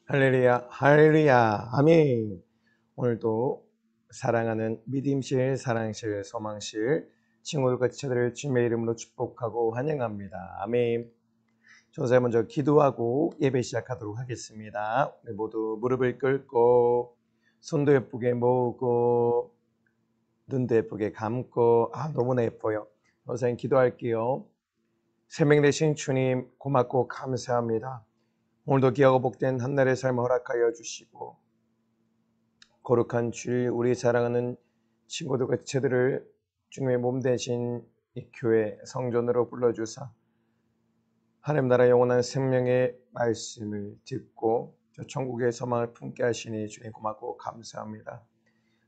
할렐루야, 할렐루야, 아멘. 오늘도 사랑하는 믿음실, 사랑실, 소망실 친구들과 지체들을 주님의 이름으로 축복하고 환영합니다. 아멘. 저는 먼저 기도하고 예배 시작하도록 하겠습니다. 우리 모두 무릎을 꿇고 손도 예쁘게 모으고 눈도 예쁘게 감고 너무나 예뻐요. 우선 기도할게요. 생명 되신 주님 고맙고 감사합니다. 오늘도 귀하고 복된 한날의 삶을 허락하여 주시고 거룩한 주일 우리 사랑하는 친구들과 지체들을 주님의 몸 대신 이 교회 성전으로 불러주사 하나님 나라 영원한 생명의 말씀을 듣고 저 천국의 소망을 품게 하시니 주님 고맙고 감사합니다.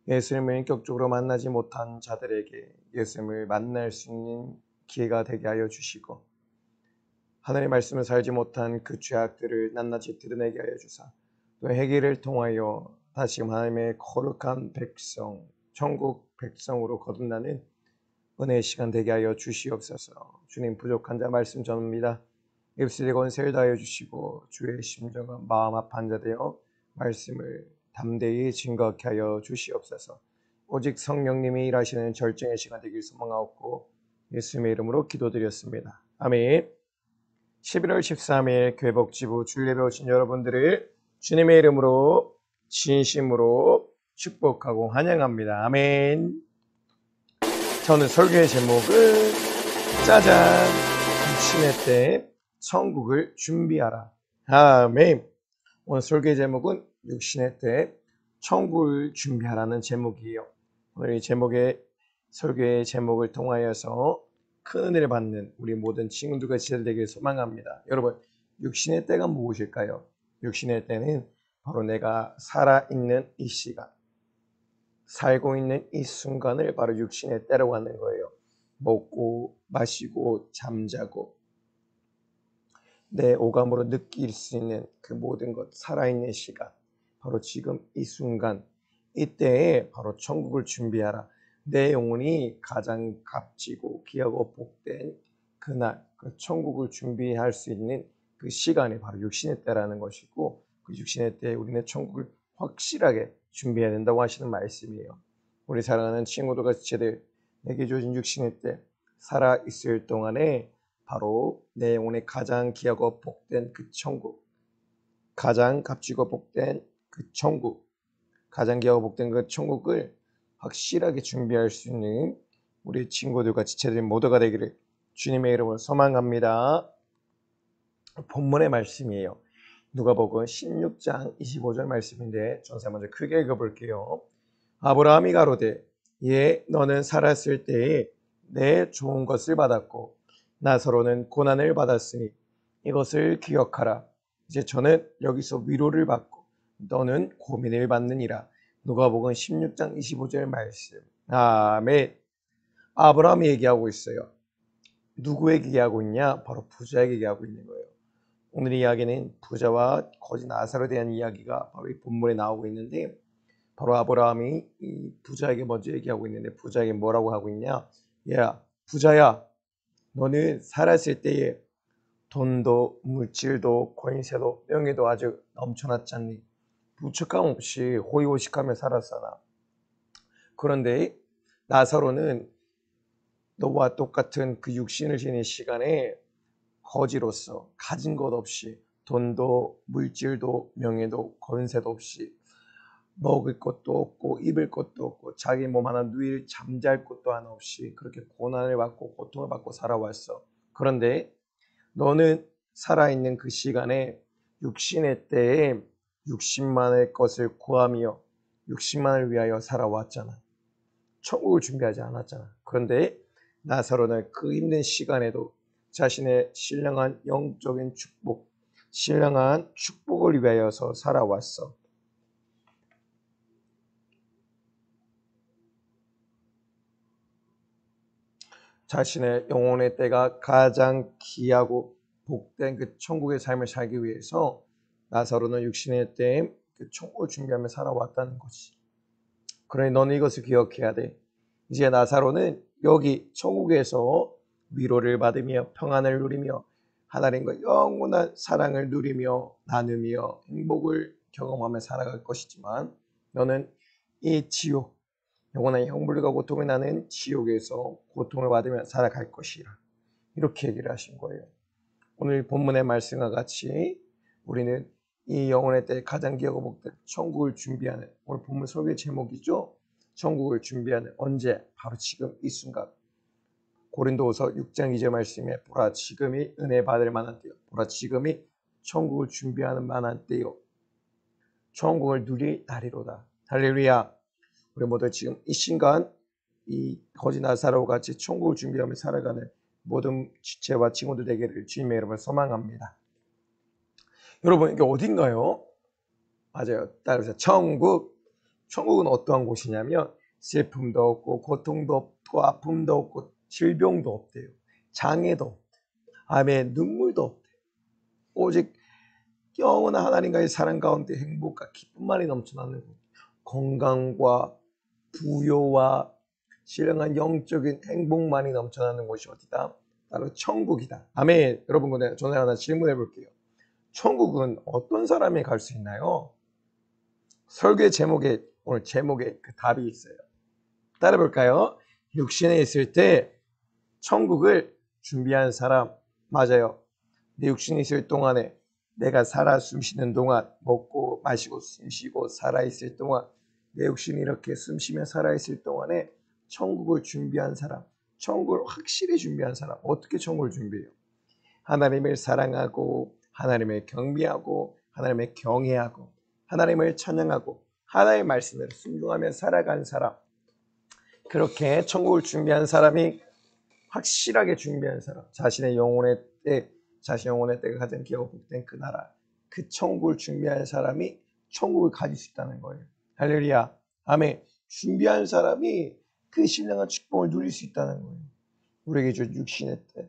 예수님을 인격적으로 만나지 못한 자들에게 예수님을 만날 수 있는 기회가 되게 하여 주시고 하나님의 말씀을 살지 못한 그 죄악들을 낱낱이 드러내게 하여 주사 또 회개를 통하여 다시금 하나님의 거룩한 백성, 천국 백성으로 거듭나는 은혜의 시간 되게 하여 주시옵소서. 주님 부족한 자 말씀 전합니다. 입술에 권세를 다하여 주시고 주의 심정과 마음 아픈 자 되어 말씀을 담대히 증거케 하여 주시옵소서. 오직 성령님이 일하시는 절정의 시간 되길 소망하옵고 예수님의 이름으로 기도드렸습니다. 아멘. 11월 13일 교회복지부 주일예배 오신 여러분들을 주님의 이름으로 진심으로 축복하고 환영합니다. 아멘. 저는 설교의 제목은 짜잔 육신의 때 천국을 준비하라. 아멘. 오늘 설교의 제목은 육신의 때 천국을 준비하라는 제목이에요. 오늘 이 제목의 설교의 제목을 통하여서 큰 은혜를 받는 우리 모든 친구들과 지체들 되길 소망합니다. 여러분, 육신의 때가 무엇일까요? 육신의 때는 바로 내가 살아있는 이 시간, 살고 있는 이 순간을 바로 육신의 때라고 하는 거예요. 먹고 마시고 잠자고 내 오감으로 느낄 수 있는 그 모든 것, 살아있는 시간, 바로 지금 이 순간, 이때에 바로 천국을 준비하라. 내 영혼이 가장 값지고 귀하고 복된 그날, 그 천국을 준비할 수 있는 그 시간이 바로 육신의 때라는 것이고, 그 육신의 때에 우리는 천국을 확실하게 준비해야 된다고 하시는 말씀이에요. 우리 사랑하는 친구들과 지체들, 내게 주어진 육신의 때 살아있을 동안에 바로 내 영혼의 가장 귀하고 복된 그 천국, 가장 값지고 복된 그 천국, 가장 귀하고 복된 그 천국을 확실하게 준비할 수 있는 우리 친구들과 지체들 모두가 되기를 주님의 이름으로 소망합니다. 본문의 말씀이에요. 누가복음 16장 25절 말씀인데 전사 먼저 크게 읽어볼게요. 아브라함이 가로되 예 너는 살았을 때에 내 좋은 것을 받았고 나서로는 고난을 받았으니 이것을 기억하라. 이제 저는 여기서 위로를 받고 너는 고민을 받느니라. 누가복음 16장 25절 말씀. 아멘. 아브라함이 얘기하고 있어요. 누구에게 얘기하고 있냐? 바로 부자에게 얘기하고 있는 거예요. 오늘 이야기는 부자와 거지 나사로에 대한 이야기가 바로 이 본문에 나오고 있는데 바로 아브라함이 이 부자에게 먼저 얘기하고 있는데 부자에게 뭐라고 하고 있냐? 야, 부자야. 너는 살았을 때에 돈도 물질도 권세도 명예도 아주 넘쳐났지 않니? 부족함 없이 호의호식하며 살았잖아. 그런데 나사로는 너와 똑같은 그 육신을 지닌 시간에 거지로서 가진 것 없이 돈도 물질도 명예도 권세도 없이 먹을 것도 없고 입을 것도 없고 자기 몸 하나 누일 잠잘 곳도 하나 없이 그렇게 고난을 받고 고통을 받고 살아왔어. 그런데 너는 살아있는 그 시간에 육신의 때에 60만의 것을 구하며 60만을 위하여 살아왔잖아. 천국을 준비하지 않았잖아. 그런데 나사로는 그 힘든 시간에도 자신의 신령한 영적인 축복, 신령한 축복을 위하여서 살아왔어. 자신의 영혼의 때가 가장 귀하고 복된 그 천국의 삶을 살기 위해서 나사로는 육신의 때에 그 천국을 준비하며 살아왔다는 거지. 그러니 너는 이것을 기억해야 돼. 이제 나사로는 여기 천국에서 위로를 받으며 평안을 누리며 하나님과 영원한 사랑을 누리며 나누며 행복을 경험하며 살아갈 것이지만 너는 이 지옥, 영원한 형벌과 고통이 나는 지옥에서 고통을 받으며 살아갈 것이라. 이렇게 얘기를 하신 거예요. 오늘 본문의 말씀과 같이 우리는 이 영혼의 때 가장 기하고 복된 천국을 준비하는, 오늘 본문 설교의 제목이죠. 천국을 준비하는, 언제? 바로 지금 이 순간. 고린도후서 6장 2절 말씀에 보라 지금이 은혜 받을 만한 때요. 보라 지금이 천국을 준비하는 만한 때요. 천국을 누릴 날이로다. 할렐루야. 우리 모두 지금 이 순간 이 거지 나사로 같이 천국을 준비하며 살아가는 모든 지체와 친구들 되기를 주님의 이름으로 소망합니다. 여러분 이게 어딘가요? 맞아요. 따라서 천국. 천국은 어떠한 곳이냐면 슬픔도 없고 고통도 없고 아픔도 없고 질병도 없대요. 장애도 없대요. 아멘. 눈물도 없대요. 오직 영원한 하나님과의 사랑 가운데 행복과 기쁨만이 넘쳐나는 곳. 건강과 부요와 신령한 영적인 행복만이 넘쳐나는 곳이 어디다? 바로 천국이다. 아멘. 여러분 근데 저는 하나 질문해 볼게요. 천국은 어떤 사람이 갈 수 있나요? 설교의 제목에 오늘 제목에 그 답이 있어요. 따라 볼까요? 육신에 있을 때 천국을 준비한 사람. 맞아요. 내 육신에 있을 동안에 내가 살아 숨쉬는 동안 먹고 마시고 숨쉬고 살아있을 동안 내 육신이 이렇게 숨쉬며 살아있을 동안에 천국을 준비한 사람. 천국을 확실히 준비한 사람. 어떻게 천국을 준비해요? 하나님을 사랑하고 하나님을 경배하고 하나님을 경외하고 하나님을 찬양하고 하나님의 말씀을 순종하며 살아간 사람. 그렇게 천국을 준비한 사람이 확실하게 준비한 사람. 자신의 영혼의 때가 가장 기하고 복된 그 나라, 그 천국을 준비한 사람이 천국을 가질 수 있다는 거예요. 할렐루야. 아멘. 준비한 사람이 그 신령한 축복을 누릴 수 있다는 거예요. 우리에게 준 육신의 때,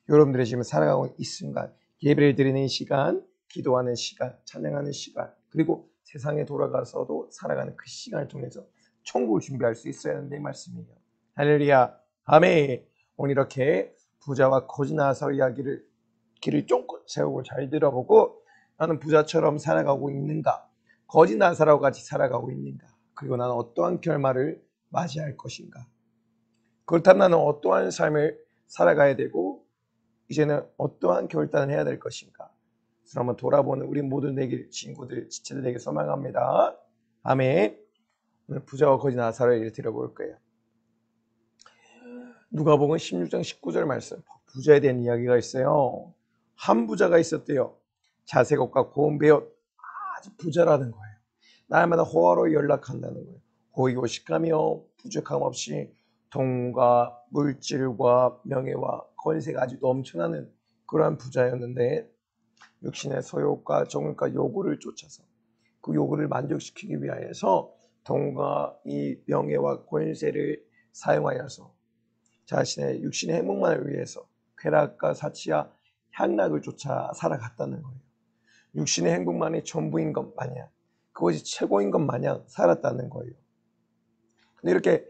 여러분들이 지금 살아가고 이 순간, 예배를 드리는 시간, 기도하는 시간, 찬양하는 시간, 그리고 세상에 돌아가서도 살아가는 그 시간을 통해서 천국을 준비할 수 있어야 하는 내 말씀이에요. 할렐루야. 아멘. 오늘 이렇게 부자와 거지 나사로 이야기를 길을 쫑긋 세우고 잘 들어보고 나는 부자처럼 살아가고 있는가? 거지 나사로와 같이 살아가고 있는가? 그리고 나는 어떠한 결말을 맞이할 것인가? 그렇다면 나는 어떠한 삶을 살아가야 되고 이제는 어떠한 결단을 해야 될 것인가? 그래서 한번 돌아보는 우리 모든 내길 친구들, 지체들 되게 소망합니다. 아멘. 오늘 부자와 거지 나사로의 얘기를 들어볼 거예요. 누가복음 16장 19절 말씀. 부자에 대한 이야기가 있어요. 한 부자가 있었대요. 자색 옷과 고운 배옷, 아주 부자라는 거예요. 날마다 호화로 연락한다는 거예요. 호의호식하며 부족함 없이 돈과 물질과 명예와 권세가 아주 넘쳐나는 그러한 부자였는데 육신의 소욕과 정욕과 요구를 쫓아서 그 요구를 만족시키기 위하여서 돈과 이 명예와 권세를 사용하여서 자신의 육신의 행복만을 위해서 쾌락과 사치와 향락을 쫓아 살아갔다는 거예요. 육신의 행복만이 전부인 것 마냥, 그것이 최고인 것 마냥 살았다는 거예요. 근데 이렇게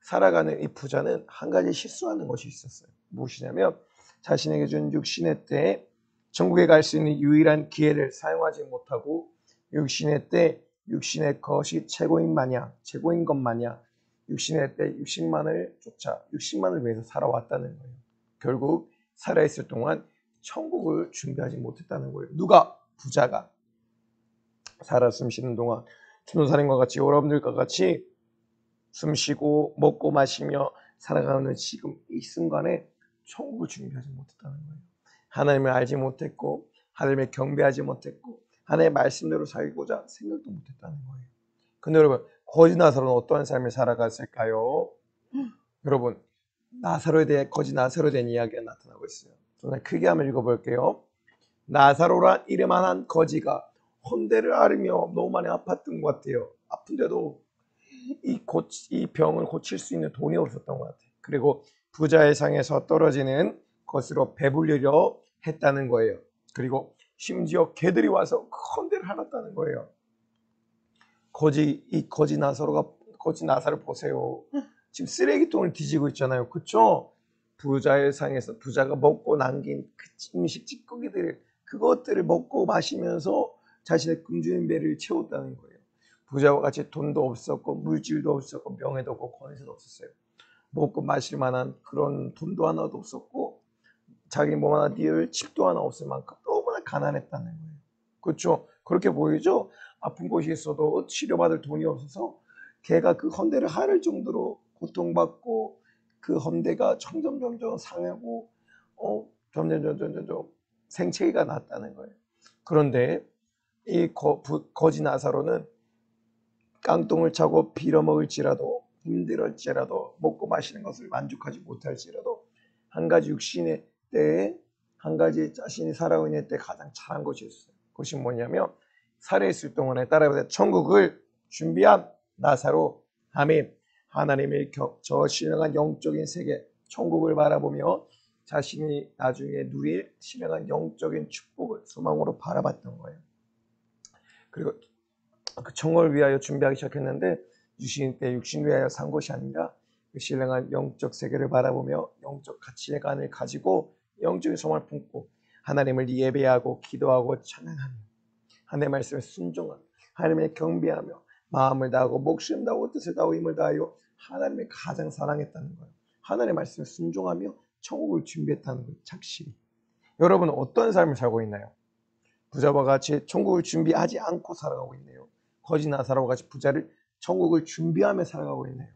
살아가는 이 부자는 한 가지 실수하는 것이 있었어요. 무엇이냐면 자신에게 준 육신의 때에 천국에 갈 수 있는 유일한 기회를 사용하지 못하고 육신의 때 육신의 것이 최고인 것 마냥 육신의 때 육신만을 쫓아 육신만을 위해서 살아왔다는 거예요. 결국 살아있을 동안 천국을 준비하지 못했다는 거예요. 누가? 부자가. 살아 숨쉬는 동안 전도사님과 같이 여러분들과 같이 숨쉬고 먹고 마시며 살아가는 지금 이 순간에 천국을 준비하지 못했다는 거예요. 하나님을 알지 못했고 하나님을 경배하지 못했고 하나님의 말씀대로 살고자 생각도 못했다는 거예요. 근데 여러분 거지 나사로는 어떠한 삶을 살아갔을까요? 여러분 나사로에 대해 거지 나사로에 대한 이야기가 나타나고 있어요. 저는 크게 한번 읽어볼게요. 나사로란 이름 한 거지가 혼대를 앓으며 너무 많이 아팠던 것 같아요. 아픈데도 이 병을 고칠 수 있는 돈이 없었던 것 같아요. 그리고 부자의 상에서 떨어지는 것으로 배불리려 했다는 거예요. 그리고 심지어 개들이 와서 혼대를 하았다는 거예요. 거지 나사로 보세요. 지금 쓰레기통을 뒤지고 있잖아요. 그렇죠? 부자의 상에서 부자가 먹고 남긴 그 음식 찌꺼기들 그것들을 먹고 마시면서 자신의 굶주린 배를 채웠다는 거예요. 부자와 같이 돈도 없었고 물질도 없었고 명예도 없고 권세도 없었어요. 먹고 마실 만한 그런 돈도 하나도 없었고 자기 몸 하나 띄울 집도 하나 없을 만큼 너무나 가난했다는 거예요. 그렇죠? 그렇게 보이죠? 아픈 곳이 있어도 치료받을 돈이 없어서 걔가 그 헌대를 하를 정도로 고통받고 그 헌대가 점점 상하고 점점 생체가 났다는 거예요. 그런데 이 거지 나사로는 깡통을 차고 빌어먹을지라도 힘들었지라도 먹고 마시는 것을 만족하지 못할지라도 한 가지 육신의 때에 한 가지 자신이 살아오는 때 가장 잘한 것이 있어요. 그것이 뭐냐면 살아있을 동안에 따라서 천국을 준비한 나사로. 아멘. 하나님의 저 신령한 영적인 세계 천국을 바라보며 자신이 나중에 누릴 신령한 영적인 축복을 소망으로 바라봤던 거예요. 그리고 그 천국을 위하여 준비하기 시작했는데 육신 위하여 산 것이 아니라 그 신령한 영적 세계를 바라보며 영적 가치관을 가지고 영적인 소망을 품고 하나님을 예배하고 기도하고 찬양하며 하나님의 말씀에 순종하며 하나님을 경배하며 마음을 다하고 목숨을 다하고 뜻을 다하고 힘을 다하여 하나님을 가장 사랑했다는 거예요. 하나님의 말씀에 순종하며 천국을 준비했다는 거예요. 착실히. 여러분은 어떤 삶을 살고 있나요? 부자와 같이 천국을 준비하지 않고 살아가고 있네요. 거지 나사로와 같이 천국을 준비하며 살아가고 있네요.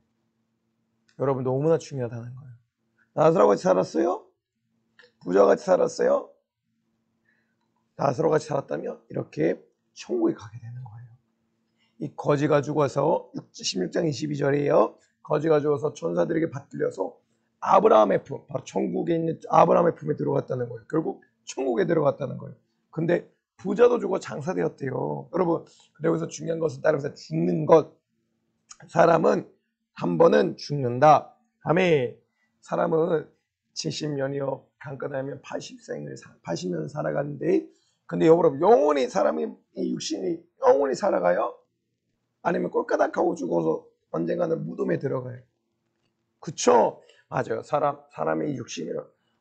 여러분 너무나 중요하다는 거예요. 나사로와 같이 살았어요? 부자와 같이 살았어요? 나사로와 같이 살았다면 이렇게 천국에 가게 되는 거예요. 이 거지가 죽어서 16장 22절이에요. 거지가 죽어서 천사들에게 받들려서 아브라함의 품, 바로 천국에 있는 아브라함의 품에 들어갔다는 거예요. 결국 천국에 들어갔다는 거예요. 근데 부자도 죽어 장사되었대요. 여러분, 여기서 중요한 것은 따라서 죽는 것. 사람은 한 번은 죽는다. 아멘. 사람은 70년이요. 간단하면 80년 살아가는데, 근데 여러분, 영원히 사람이, 이 육신이 영원히 살아가요? 아니면 꼴까닥하고 죽어서 언젠가는 무덤에 들어가요? 그쵸? 맞아요. 사람의 육신이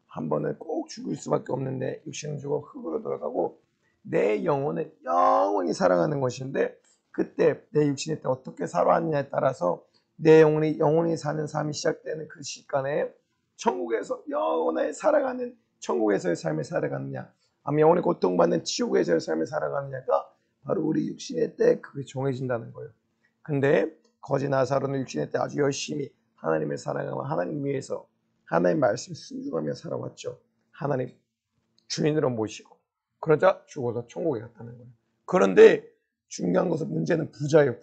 한 번은 꼭 죽을 수밖에 없는데, 육신은 죽어 흙으로 들어가고, 내 영혼은 영원히 살아가는 것인데 그때 내 육신이 어떻게 살아왔느냐에 따라서 내 영혼이 영원히 사는 삶이 시작되는 그 시간에 천국에서 영원히 살아가는 천국에서의 삶을 살아가느냐 아니면 영원히 고통받는 지옥에서의 삶을 살아가느냐가 바로 우리 육신의 때 그게 정해진다는 거예요. 근데 거지 나사로는 육신의 때 아주 열심히 하나님을 사랑하고 하나님 위해서 하나님 말씀에 순종하며 살아왔죠. 하나님 주인으로 모시고 그러자 죽어서 천국에 갔다는 거예요. 그런데 중요한 것은 문제는 부자예요.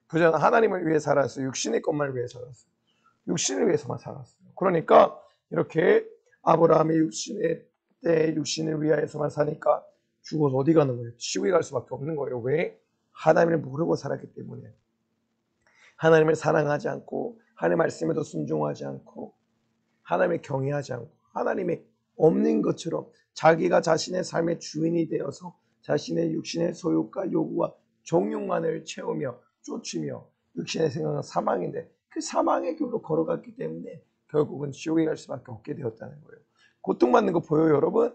부자는 하나님을 위해 살았어요. 육신의 것만 위해 살았어요. 육신을 위해서만 살았어요. 그러니까 이렇게 아브라함의 육신을 위하여서만 사니까 죽어서 어디 가는 거예요? 지옥에 갈 수밖에 없는 거예요. 왜? 하나님을 모르고 살았기 때문에. 하나님을 사랑하지 않고 하나님의 말씀에도 순종하지 않고 하나님을 경외하지 않고 하나님의 없는 것처럼 자기가 자신의 삶의 주인이 되어서 자신의 육신의 소욕과 요구와 정욕만을 채우며 쫓으며 육신의 생각은 사망인데 그 사망의 길로 걸어갔기 때문에 결국은 지옥에 갈 수밖에 없게 되었다는 거예요. 고통받는 거 보여요, 여러분?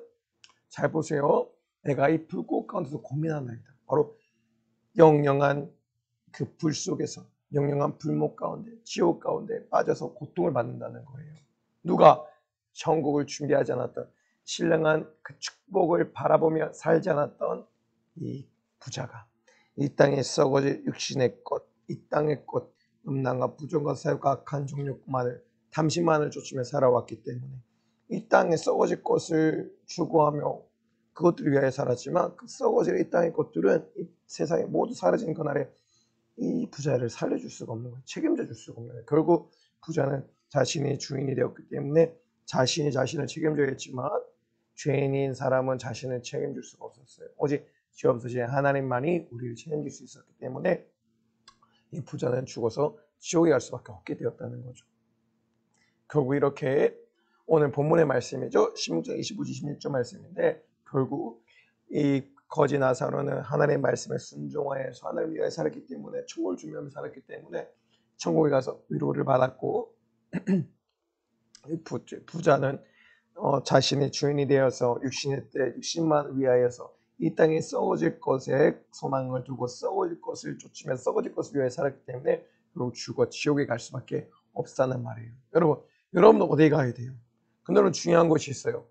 잘 보세요. 내가 이 불꽃 가운데서 고민하나이다. 바로 영영한 그 불 속에서 영영한 불목 가운데 지옥 가운데 빠져서 고통을 받는다는 거예요. 누가? 천국을 준비하지 않았던 신령한 그 축복을 바라보며 살지 않았던 이 부자가 이 땅에 썩어질 육신의 것, 이 땅의 것, 음란과 부정과 사욕과 악한 정욕만을 탐심만을 쫓으며 살아왔기 때문에 이 땅에 썩어질 것을 추구하며 그것들을 위하여 살았지만 그 썩어질 이 땅의 것들은 이 세상에 모두 사라지는 그날에 이 부자를 살려줄 수가 없는 거예요. 책임져 줄 수가 없는 거예요. 결국 부자는 자신이 주인이 되었기 때문에 자신이 자신을 책임져야겠지만 죄인인 사람은 자신을 책임질 수가 없었어요. 오직 죄 없으신 하나님만이 우리를 책임질 수 있었기 때문에 이 부자는 죽어서 지옥에 갈 수밖에 없게 되었다는 거죠. 결국 이렇게 오늘 본문의 말씀이죠. 16장 25-26절 말씀인데 결국 이 거지 나사로는 하나님의 말씀에 순종하여서 하나님을 위하여 살았기 때문에 천국을 준비하며 살았기 때문에 천국에 가서 위로를 받았고 부자는 자신의 주인이 되어서 육신의 때 육신만 위하여서 이 땅에 썩어질 것에 소망을 두고 썩어질 것을 쫓으며 썩어질 것을 위해 살았기 때문에 결국 죽어 지옥에 갈 수밖에 없다는 말이에요. 여러분은 어디에 가야 돼요? 그러나 중요한 것이 있어요.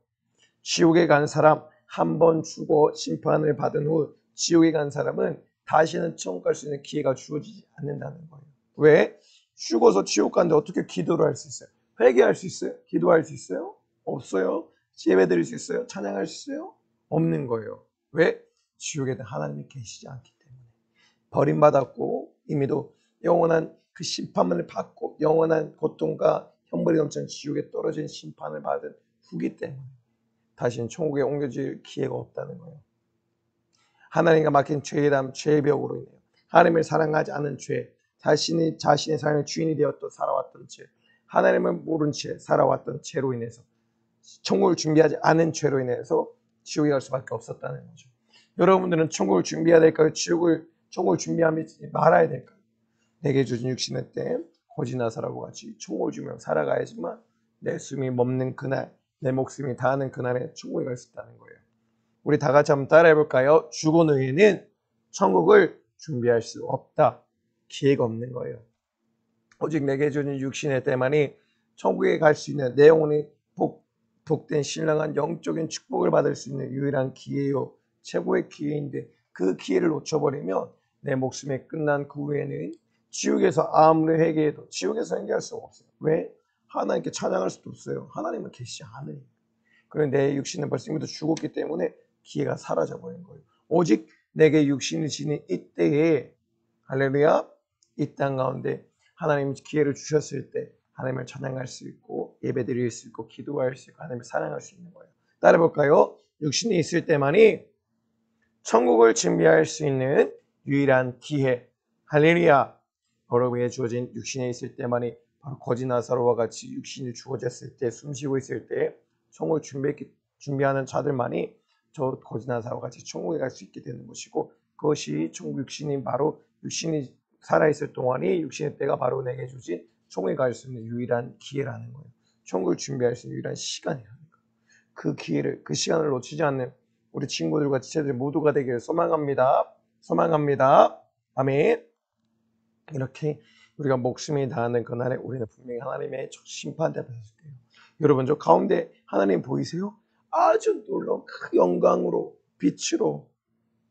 지옥에 간 사람, 한 번 죽어 심판을 받은 후 지옥에 간 사람은 다시는 천국 갈 수 있는 기회가 주어지지 않는다는 거예요. 왜? 죽어서 지옥 가는데 어떻게 기도를 할 수 있어요? 회개할 수 있어요? 기도할 수 있어요? 없어요. 예배 드릴 수 있어요? 찬양할 수 있어요? 없는 거예요. 왜? 지옥에는 하나님이 계시지 않기 때문에. 버림받았고 이미도 영원한 그 심판을 받고 영원한 고통과 형벌이 넘치는 지옥에 떨어진 심판을 받은 후기 때문에 다시는 천국에 옮겨질 기회가 없다는 거예요. 하나님과 막힌 죄의담, 죄의 벽으로 인해요. 하나님을 사랑하지 않은 죄, 자신의 삶의 주인이 되었던 살아왔던 죄, 하나님을 모른 채 살아왔던 죄로 인해서 천국을 준비하지 않은 죄로 인해서 지옥에 갈 수밖에 없었다는 거죠. 여러분들은 천국을 준비해야 될까요? 천국을 준비하지 말아야 될까요? 내게 주신 육신의 때 거지나사라고 같이 천국을 주며 살아가야지만 내 숨이 멎는 그날, 내 목숨이 다하는 그날에 천국에 갈 수 있다는 거예요. 우리 다 같이 한번 따라해 볼까요? 죽은 후에는 천국을 준비할 수 없다. 기회가 없는 거예요. 오직 내게 주는 육신의 때만이 천국에 갈 수 있는 내 영혼이 복된 신령한 영적인 축복을 받을 수 있는 유일한 기회요. 최고의 기회인데 그 기회를 놓쳐버리면 내 목숨이 끝난 그 후에는 지옥에서 아무리 회개해도 지옥에서 회개할 수가 없어요. 왜? 하나님께 찬양할 수도 없어요. 하나님은 계시지 않으니. 그런데 내 육신은 벌써 이미 죽었기 때문에 기회가 사라져버린 거예요. 오직 내게 육신을 지닌 이때에 할렐루야 이 땅 가운데 하나님이 기회를 주셨을 때 하나님을 찬양할 수 있고 예배드릴 수 있고 기도할 수 있고 하나님을 사랑할 수 있는 거예요. 따라해볼까요? 육신이 있을 때만이 천국을 준비할 수 있는 유일한 기회. 할렐루야. 여러분에게 주어진 육신에 있을 때만이 바로 거지나사로와 같이 육신이 주어졌을 때 숨쉬고 있을 때 천국을 준비하는 자들만이 저 거지나사로와 같이 천국에 갈 수 있게 되는 것이고 그것이 천국 육신이 바로 육신이 살아있을 동안이 육신의 때가 바로 내게 주신 천국에 갈 수 있는 유일한 기회라는 거예요. 천국을 준비할 수 있는 유일한 시간이라는 거예요. 그 기회를, 그 시간을 놓치지 않는 우리 친구들과 지체들 모두가 되기를 소망합니다. 소망합니다. 아멘. 이렇게 우리가 목숨이 다하는 그날에 우리는 분명히 하나님의 심판대 앞에 설 거예요. 여러분 저 가운데 하나님 보이세요? 아주 놀라운 그 영광으로 빛으로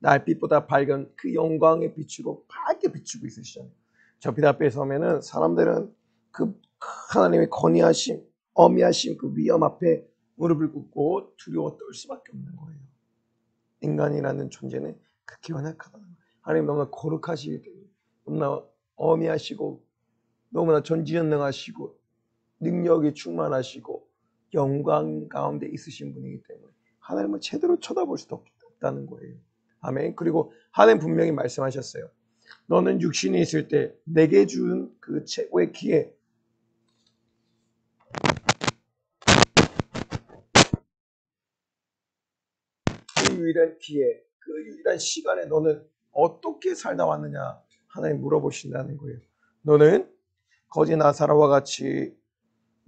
날빛보다 밝은 그 영광의 빛으로 밝게 비추고 있으시잖아요. 저 빛 앞에 서면은 사람들은 그 하나님의 건의하심, 어미하심 그 위험 앞에 무릎을 꿇고 두려워 떨 수밖에 없는 거예요. 인간이라는 존재는 그렇게 연약하다는 거예요. 하나님 너무나 거룩하시기 때문에 너무나 어미하시고 너무나 전지전능하시고 능력이 충만하시고 영광 가운데 있으신 분이기 때문에 하나님을 제대로 쳐다볼 수도 없다는 거예요. 아멘. 그리고 하나님 분명히 말씀하셨어요. 너는 육신이 있을 때 내게 준 그 최고의 기회 그 유일한 기회 그 유일한 시간에 너는 어떻게 살다 왔느냐 하나님 물어보신다는 거예요. 너는 거지 나사로와 같이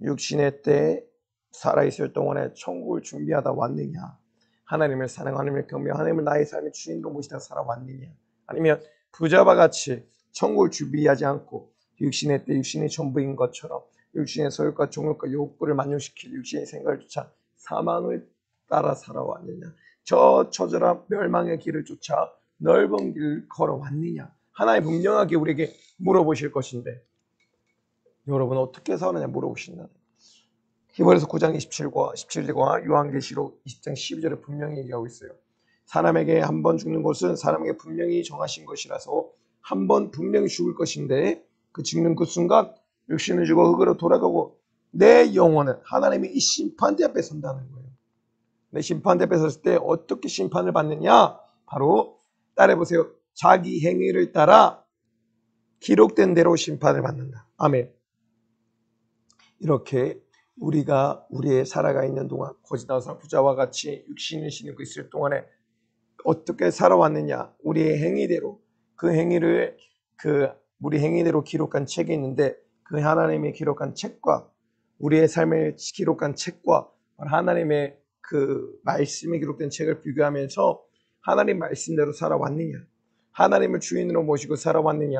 육신의 때 살아있을 동안에 천국을 준비하다 왔느냐 하나님을 사랑 하나님을 경외 하나님을 나의 삶의 주인으로 모시다 살아왔느냐 아니면 부자와 같이 천국을 준비하지 않고 육신의 때 육신이 전부인 것처럼 육신의 소욕과 종욕과 욕구를 만족시킬 육신의 생각조차 사망을 따라 살아왔느냐 저 처절한 멸망의 길을 쫓아 넓은 길을 걸어왔느냐 하나님 분명하게 우리에게 물어보실 것인데 여러분 어떻게 사느냐 물어보신다. 히브리서 9장 17절과 요한계시록 20장 12절에 분명히 얘기하고 있어요. 사람에게 한 번 죽는 것은 사람에게 분명히 정하신 것이라서 한 번 분명히 죽을 것인데 그 죽는 그 순간 육신을 주고 흙으로 돌아가고 내 영혼은 하나님의 이 심판대 앞에 선다는 거예요. 내 심판대 앞에 섰을 때 어떻게 심판을 받느냐? 바로 따라해보세요. 자기 행위를 따라 기록된 대로 심판을 받는다. 아멘. 이렇게 우리가 우리의 살아가 있는 동안 거지나사 부자와 같이 육신을 지니고 있을 동안에 어떻게 살아왔느냐 우리의 행위대로 그 행위를 우리 행위대로 기록한 책이 있는데 그 하나님의 기록한 책과 우리의 삶을 기록한 책과 하나님의 그 말씀이 기록된 책을 비교하면서 하나님 말씀대로 살아왔느냐? 하나님을 주인으로 모시고 살아왔느냐?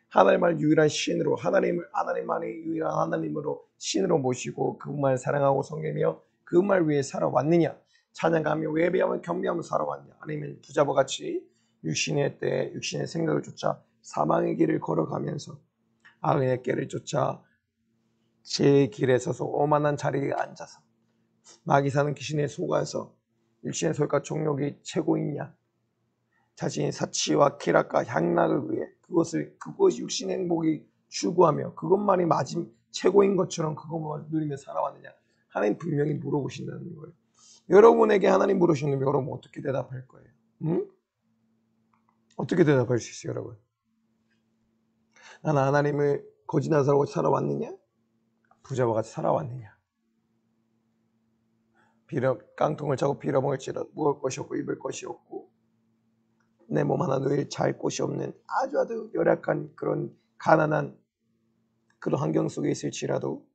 하나님을 유일한 신으로 하나님만의 유일한 하나님으로 신으로 모시고 그분만 사랑하고 섬기며 그분만 위해 살아왔느냐? 찬양하며 예배하며 경배하며 살아왔느냐? 아니면 부자와 같이 육신의 때 육신의 생각을 쫓아 사망의 길을 걸어가면서 악의 길을 쫓아 제 길에 서서 오만한 자리에 앉아서 마귀 사는 귀신에 속아서 육신의 소유과 정욕이 최고이냐? 자신의 사치와 쾌락과 향락을 위해 그것이 육신의 행복이 추구하며 그것만이 마지막 최고인 것처럼 그것만 누리며 살아왔느냐? 하나님 분명히 물어보신다는 거예요. 여러분에게 하나님 물으시면 여러분 어떻게 대답할 거예요? 응? 어떻게 대답할 수 있어요, 여러분? 나는 하나님을 거짓나사로 살아왔느냐? 부자와 같이 살아왔느냐? 깡통을 차고 빌어먹을지라도 먹을 것이 없고 입을 것이 없고 내 몸 하나 누일 잘 곳이 없는 아주 열악한 그런 가난한 그런 환경 속에 있을지라도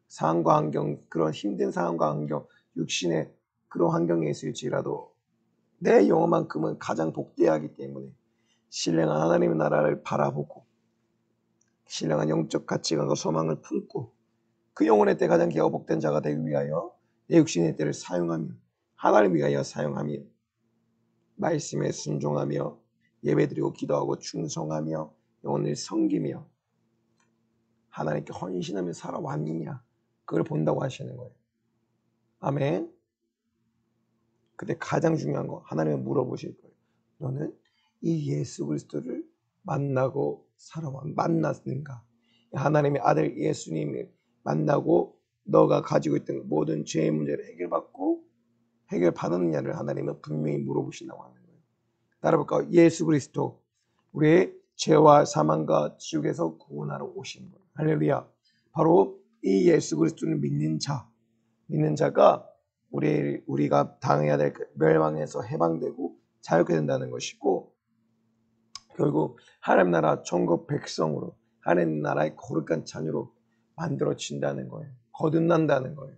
상황과 환경, 그런 힘든 상황과 환경, 육신의 그런 환경에 있을지라도 내 영혼만큼은 가장 복되하기 때문에 신령한 하나님의 나라를 바라보고 신령한 영적 가치관과 소망을 품고 그 영혼의 때 가장 기하고 복된 자가 되기 위하여 내 육신의 때를 사용하며 하나님 위하여 사용하며 말씀에 순종하며 예배드리고 기도하고 충성하며 영혼을 섬기며 하나님께 헌신하며 살아왔느냐 그걸 본다고 하시는 거예요. 아멘. 근데 가장 중요한 거 하나님은 물어보실 거예요. 너는 이 예수 그리스도를 만났는가? 하나님의 아들 예수님을 만나고 너가 가지고 있던 모든 죄의 문제를 해결받았느냐를 하나님은 분명히 물어보신다고 하는 거예요. 따라볼까요? 예수 그리스도 우리의 죄와 사망과 지옥에서 구원하러 오신 거예요. 할렐루야. 바로 이 예수 그리스도를 믿는 자가 우리가 당해야 될 멸망에서 해방되고 자유케 된다는 것이고 결국 하나님 나라 천국 백성으로 하나님 나라의 거룩한 자녀로 만들어진다는 거예요. 거듭난다는 거예요.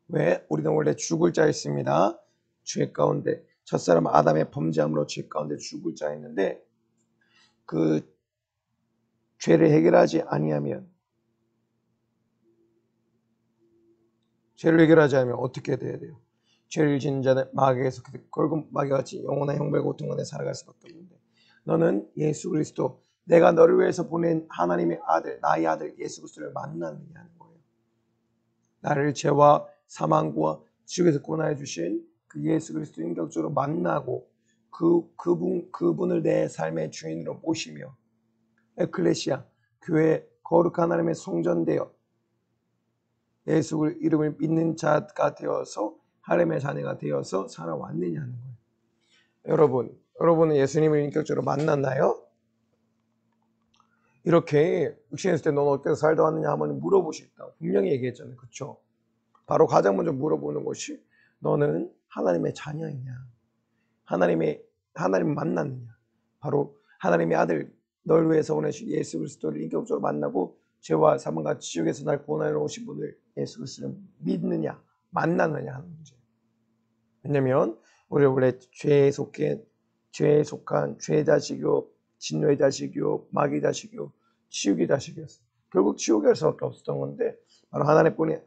왜? 우리는 원래 죽을 자였습니다. 죄 가운데 첫사람 아담의 범죄함으로 죄 가운데 죽을 자였는데 그 죄를 해결하지 않으면 어떻게 돼야 돼요? 죄를 짓는 자는 마귀에서 결국 마귀같이 영원한 형벌 고통 안에 살아갈 수밖에 없는데 너는 예수 그리스도 내가 너를 위해서 보낸 하나님의 아들 나의 아들 예수 그리스도를 만났느냐는 거예요. 나를 죄와 사망과 지옥에서 구원하여 주신 그 예수 그리스도 인격적으로 만나고 그분을 내 삶의 주인으로 모시며 에클레시아 교회 거룩한 하나님의 성전되어 예수 이름을 믿는 자가 되어서 하나님의 자녀가 되어서 살아왔느냐는 거예요. 여러분은 예수님을 인격적으로 만났나요? 이렇게 육신에 있을 때 너는 어떻게 살다 왔느냐 하면 물어보시겠다. 분명히 얘기했잖아요. 그렇죠? 바로 가장 먼저 물어보는 것이 너는 하나님의 자녀이냐? 하나님 만났느냐? 바로 하나님의 아들 널 위해서 보내신 예수 그리스도를 인격적으로 만나고 죄와 사망과 지옥에서 날 구원하러 오신 분을 예수 그리스도를 믿느냐 만나느냐 하는 문제예요. 왜냐하면 우리 원래 죄에 속한 죄의 자식이요 진노의 자식이요 마귀의 자식이요 지옥의 자식이었어요. 결국 지옥에 갈 수밖에 없었던 건데 바로 하나님의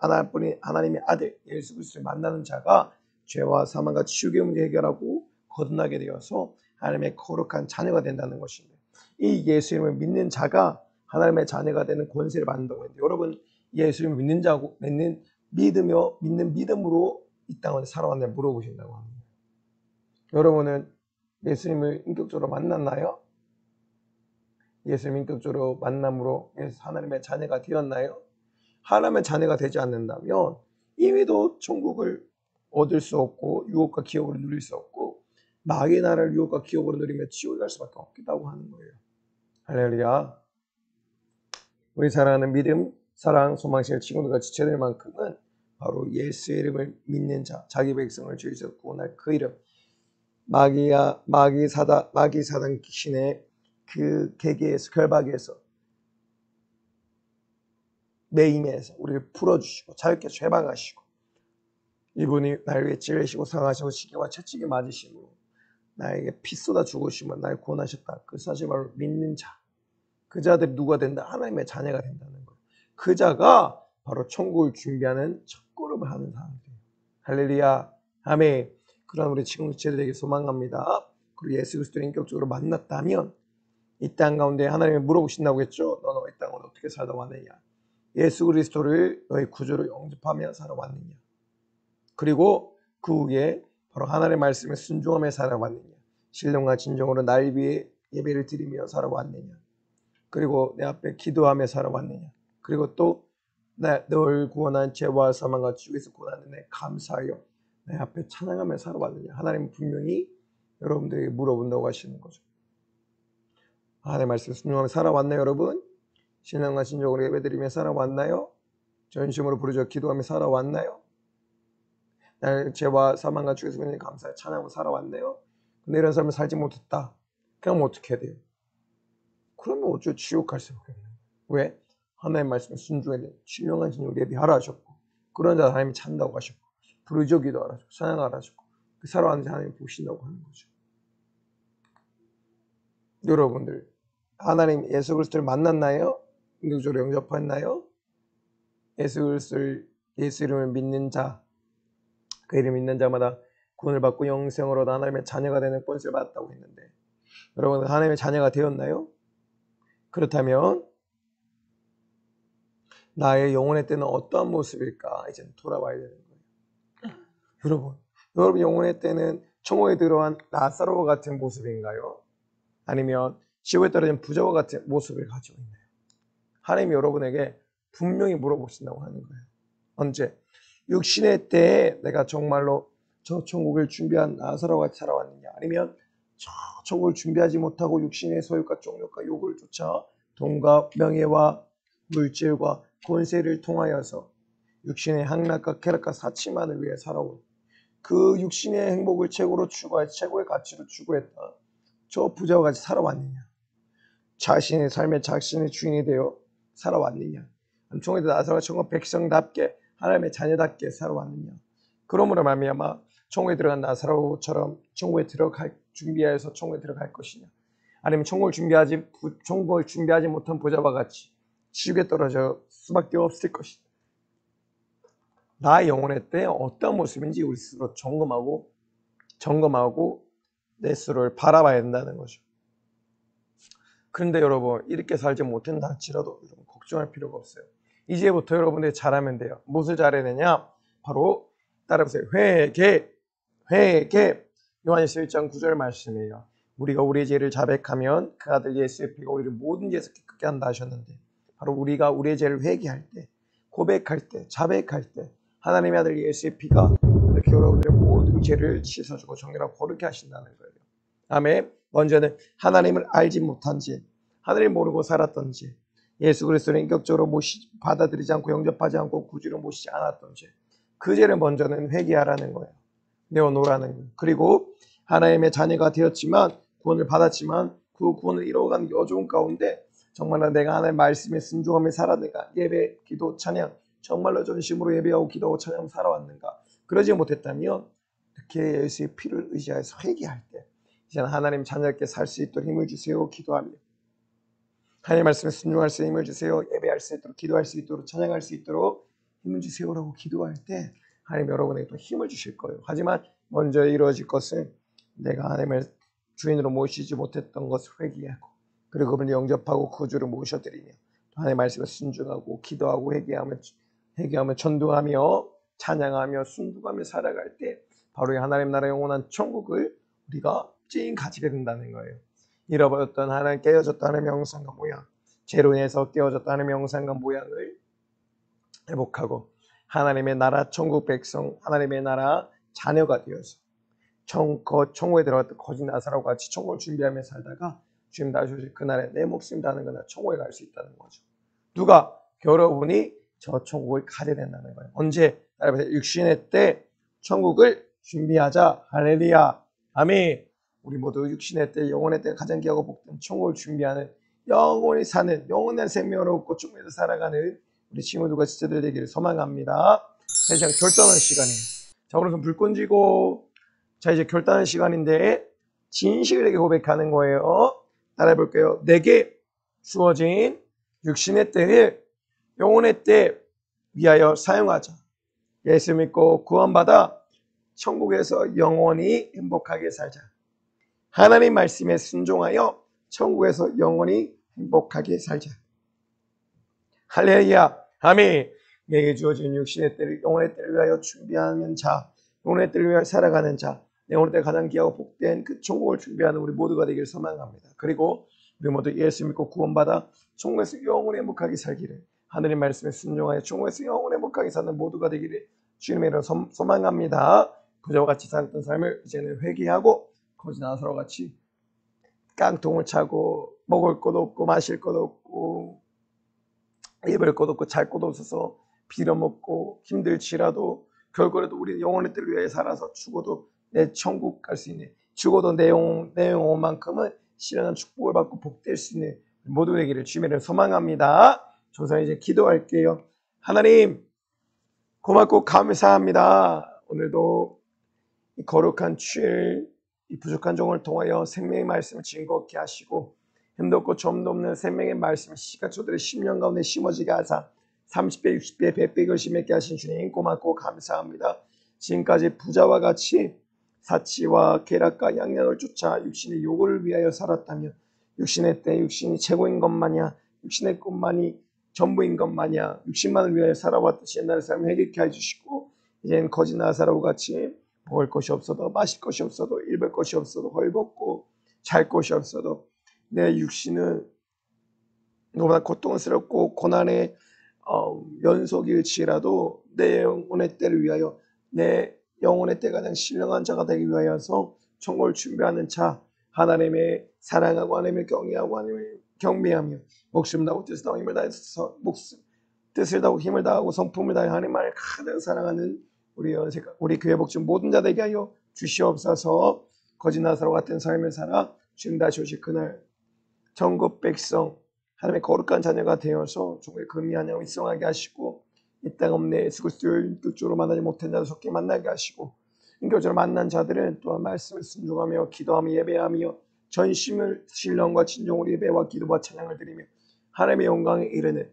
아들 예수 그리스도를 만나는 자가 죄와 사망과 지옥의 문제 해결하고 거듭나게 되어서 하나님의 거룩한 자녀가 된다는 것인데 이 예수님을 믿는 자가 하나님의 자녀가 되는 권세를 받는다고 했는데 여러분 예수님을 믿는 믿음으로 이 땅을 살아왔냐 물어보신다고 합니다. 여러분은 예수님을 인격적으로 만났나요? 예수님 인격적으로 만남으로 하나님의 자녀가 되었나요? 하나님의 자녀가 되지 않는다면 이미도 천국을 얻을 수 없고 유혹과 기업으로 누릴 수 없고 마귀의 나라를 유혹과 기업으로 누리며 지옥에 갈 수밖에 없다고 하는 거예요. 할렐루야. 우리 사랑하는 믿음, 사랑, 소망실 친구들과 지체될 만큼은 바로 예수의 이름을 믿는 자, 자기 백성을 주에서 구원할 그 이름, 마귀 사단 귀신의 그 계계에서 결박에서 매임에서 우리를 풀어주시고 자유케 해방하시고 이분이 날 위해 찔리시고 상하시고 시기와 채찍에 맞으심으로 나에게 피 쏟아 죽으시면 날 구원하셨다. 그 사실 바로 믿는 자. 그 자들이 누가 된다? 하나님의 자녀가 된다는 거예요. 그 자가 바로 천국을 준비하는 첫걸음을 하는 사람이에요. 할렐루야. 아멘. 그럼 우리 친구들에게 소망합니다. 그리고 예수 그리스도를 인격적으로 만났다면 이 땅 가운데 하나님이 물어보신다고 했죠. 너는 이 땅을 어떻게 살다 왔느냐. 예수 그리스도를 너의 구주로 영접하며 살아왔느냐. 그리고 그 후에 바로 하나님의 말씀에 순종하며 살아왔느냐. 신령과 진정으로 날 위해 예배를 드리며 살아왔느냐. 그리고 내 앞에 기도하며 살아왔느냐. 그리고 또 널 구원한 죄와 사망과 지옥에서 구원하는 내 감사하여 내 앞에 찬양하며 살아왔느냐. 하나님은 분명히 여러분들에게 물어본다고 하시는 거죠. 하나님의 말씀 순종하며 살아왔나요, 여러분? 신령과 진정으로 예배드리며 살아왔나요? 전심으로 부르짖어 기도하며 살아왔나요? 날 죄와 사망과 죽에서 그냥 감사해 찬양하고 살아왔네요. 근데 이런 삶을 살지 못했다. 그럼 어떻게 해야 돼요? 그러면 어쩌 지옥 갈 수밖에 없는 거예요. 왜? 하나님의 말씀에 순종해야 돼요. 신령한 진정으로 예배하라 하셨고 그런 자 하나님이 찬다고 하셨고 부르짖어 기도하라 하셨고 찬양하라 하셨고 그 살아왔는지 하나님이 보신다고 하는 거죠. 여러분들 하나님 예수 그리스도를 만났나요? 인격적으로 영접했나요? 예수 이름을 믿는 자, 그 이름 믿는 자마다 구원을 받고 영생으로 하나님의 자녀가 되는 권세를 받았다고 했는데 여러분 하나님의 자녀가 되었나요? 그렇다면 나의 영혼의 때는 어떠한 모습일까? 이제 돌아봐야 되는 거예요. 여러분 영혼의 때는 천국에 들어간 나사로와 같은 모습인가요? 아니면 지옥에 떨어진 부자와 같은 모습을 가지고 있나요? 하나님이 여러분에게 분명히 물어보신다고 하는 거예요. 언제? 육신의 때에 내가 정말로 저 천국을 준비한 나사로와 같이 살아왔느냐? 아니면 저 천국을 준비하지 못하고 육신의 소유과 종욕과 욕을 쫓아 돈과 명예와 물질과 권세를 통하여서 육신의 향락과 쾌락과 사치만을 위해 살아온 그 육신의 행복을 최고로 추구해 최고의 가치로 추구했다. 저 부자와 같이 살아왔느냐? 자신의 삶의 자신의 주인이 되어 살아왔느냐? 천국에 나사로가 천국 백성답게 하나님의 자녀답게 살아왔느냐? 그러므로 말미암아 천국에 들어간 나사로처럼 천국에 들어갈 준비하여서 천국에 들어갈 것이냐? 아니면 천국을 준비하지 못한 부자와 같이 지옥에 떨어질 수밖에 없을 것이다. 나의 영혼의 때 어떤 모습인지 우리 스스로 점검하고 내 스스로를 바라봐야 된다는 거죠. 그런데 여러분 이렇게 살지 못한다 할지라도 여러분 걱정할 필요가 없어요. 이제부터 여러분들이 잘하면 돼요. 무엇을 잘해야 되냐? 바로 따라보세요. 회개. 요한일서 1장 9절 말씀이에요. 우리가 우리의 죄를 자백하면 그 아들 예수의 피가 우리를 모든 죄에서 깨끗게 한다 하셨는데 바로 우리가 우리의 죄를 회개할 때, 고백할 때, 자백할 때 하나님의 아들 예수의 피가 이렇게 여러분들의 모든 죄를 씻어주고 정결하고 거룩게 하신다는 거예요. 아멘. 먼저는 하나님을 알지 못한 죄, 하나님을 모르고 살았던 죄, 예수 그리스도를 인격적으로 받아들이지 않고 영접하지 않고 구주로 모시지 않았던 죄, 그 죄를 먼저는 회개하라는 거예요. 내어놓으라는 거예요. 그리고 하나님의 자녀가 되었지만 구원을 받았지만 그 구원을 이루어가는 여정 가운데 정말로 내가 하나님의 말씀에 순종하며 살았는가? 예배, 기도, 찬양 정말로 전심으로 예배하고 기도하고 찬양하며 살아왔는가? 그러지 못했다면 이렇게 예수의 피를 의지하여서 회개할 때 이제는 하나님 자녀께 살 수 있도록 힘을 주세요. 기도하며 하나님의 말씀에 순종할 수 있는 힘을 주세요. 예배할 수 있도록 기도할 수 있도록 찬양할 수 있도록 힘을 주세요라고 기도할 때 하나님 여러분에게 또 힘을 주실 거예요. 하지만 먼저 이루어질 것은 내가 하나님을 주인으로 모시지 못했던 것을 회개하고 그리고 그분을 영접하고 구주로 모셔드리며 하나님의 말씀에 순종하고 기도하고 회개하며 전도하며 찬양하며 순종하며 살아갈 때 바로 하나님 나라의 영원한 천국을 우리가 찐 가지게 된다는 거예요. 잃어버렸던 하나님, 깨어졌던 하나님의 형상과 모양, 죄로 인해서 깨어졌던 하나님의 형상과 모양을 회복하고 하나님의 나라 천국 백성, 하나님의 나라 자녀가 되어서 천국에 들어갔던 거짓 나사로와 같이 천국을 준비하며 살다가 주님 다시 그날에 내 목숨 다하는 그날 천국에 갈 수 있다는 거죠. 누가? 여러분이 저 천국을 가게 된다는 거예요. 언제? 육신의 때 천국을 준비하자. 할렐루야. 아멘. 우리 모두 육신의 때, 영혼의 때 가장 귀하고 복된 천국을 준비하는 영원히 사는 영원한 생명을 얻고 천국에서 살아가는 우리 친구들과 지체들 되기를 소망합니다. 자, 이제 결단하는 시간이에요. 자, 오늘은 불 꺼지고 자 이제 결단하는 시간인데 진실되게 고백하는 거예요. 따라해 볼게요. 내게 주어진 육신의 때를 영혼의 때 위하여 사용하자. 예수 믿고 구원받아 천국에서 영원히 행복하게 살자. 하나님 말씀에 순종하여 천국에서 영원히 행복하게 살자. 할렐루야. 아멘. 내게 주어진 육신의 때를 영혼의 때를 위하여 준비하는 자, 영혼의 때를 위하여 살아가는 자, 영혼의 때 가장 귀하고 복된 그 천국을 준비하는 우리 모두가 되기를 소망합니다. 그리고 우리 모두 예수 믿고 구원받아 천국에서 영원히 행복하게 살기를, 하늘의 말씀에 순종하여 천국에서 영원히 행복하게 사는 모두가 되기를 주님의 이름으로 소망합니다. 그저와 같이 살았던 삶을 이제는 회개하고 거지 나사로와 같이 깡통을 차고 먹을 것도 없고 마실 것도 없고 입을 것도 없고 잘 것도 없어서 빌어먹고 힘들지라도 결국에도 우리 영혼의 때를 위해 살아서 죽어도 내 천국 갈 수 있는, 죽어도 내 영혼만큼은 신령한 축복을 받고 복될 수 있는 모두 되기를 주님을 소망합니다. 조선 이제 기도할게요. 하나님 고맙고 감사합니다. 오늘도 이 거룩한 주일, 이 부족한 종을 통하여 생명의 말씀을 즐겁게 하시고 힘도 없고 점도 없는 생명의 말씀 씨가 저들의 심령 가운데 심어지게 하사 30배, 60배, 100배 결심했게 하신 주님 고맙고 감사합니다. 지금까지 부자와 같이 사치와 쾌락과 양양을 쫓아 육신의 요구를 위하여 살았다면 육신의 때 육신이 최고인 것마냥 육신의 것만이 전부인 것마냥 육신만을 위하여 살아왔듯이 옛날의 삶을 회개케 해주시고 이제는 거짓 나사로와 같이 먹을 것이 없어도 마실 것이 없어도 입을 것이 없어도 헐벗고 잘 것이 없어도 내 육신은 너무나 고통스럽고 고난의 연속일지라도 내 영혼의 때를 위하여 내 영혼의 때가 가장 신령한 자가 되기 위하여서 천국을 준비하는 자, 하나님의 사랑하고 하나님을 경외하고 하나님을 경배하며 목숨 다하고 뜻을 다하고 힘을 다해서 뜻을 다하고 힘을 다하고 성품을 다하여 하나님을 가장 사랑하는 우리 교회 복지 모든 자 되게 하여 주시옵소서. 거짓 나사로와 같은 삶을 살아 주님 다시 오실 그날 전국 백성 하나님의 거룩한 자녀가 되어서 종의 금이하냐고 일성하게 하시고 이 땅 없네 예수 그리스도를 인격적으로 만나지 못한 자들 속히 만나게 하시고 인격적으로 만난 자들은 또한 말씀을 순종하며 기도하며 예배하며 전심을 신령과 진정으로 예배와 기도와 찬양을 드리며 하나님의 영광에 이르는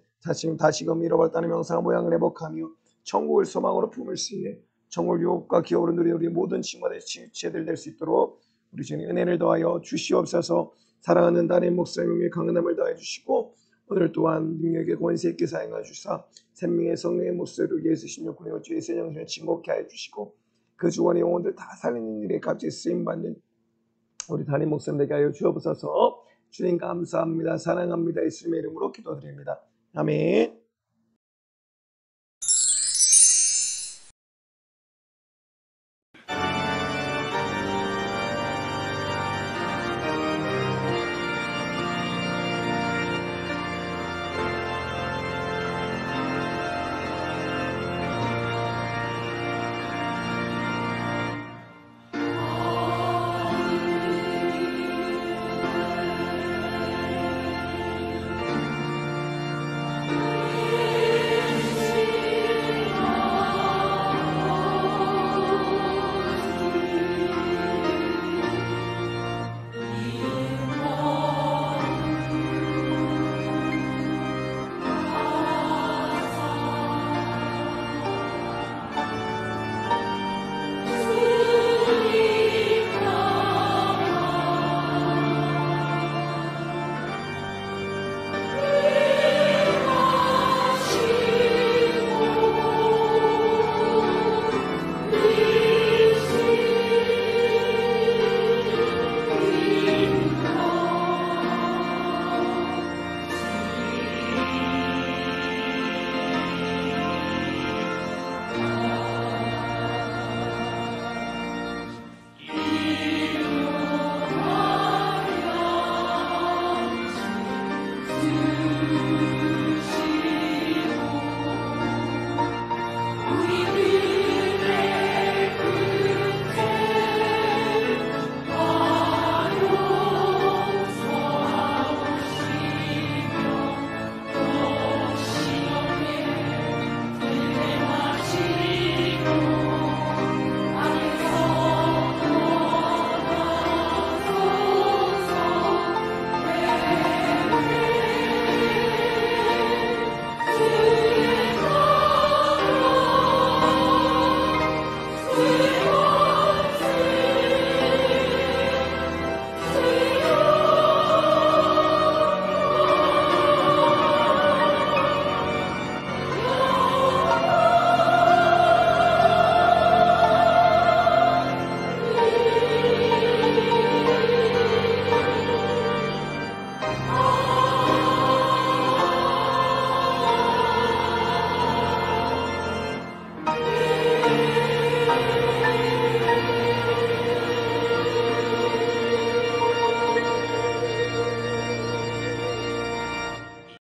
다시금 잃어버렸다는 명상의 모양을 회복하며 천국을 소망으로 품을 수 있는 천국을 유혹과 기업으로 누리는 우리 모든 친구들의 지체들 될 수 있도록 우리 주님 은혜를 더하여 주시옵소서. 사랑하는 딸의 목사님의 강건함을 더해 주시고 오늘 또한 능력의 권세 있게 사용하여 주사 생명의 성령의 목소리로 예수 16군의 주의 세정신을 진곡케 하여 주시고 그 주원의 영혼들 다 살리는 일에 갑자기 쓰임받는 우리 담임 목사님 되게 하여 주옵소서. 주님 감사합니다. 사랑합니다. 예수님의 이름으로 기도드립니다. 아멘.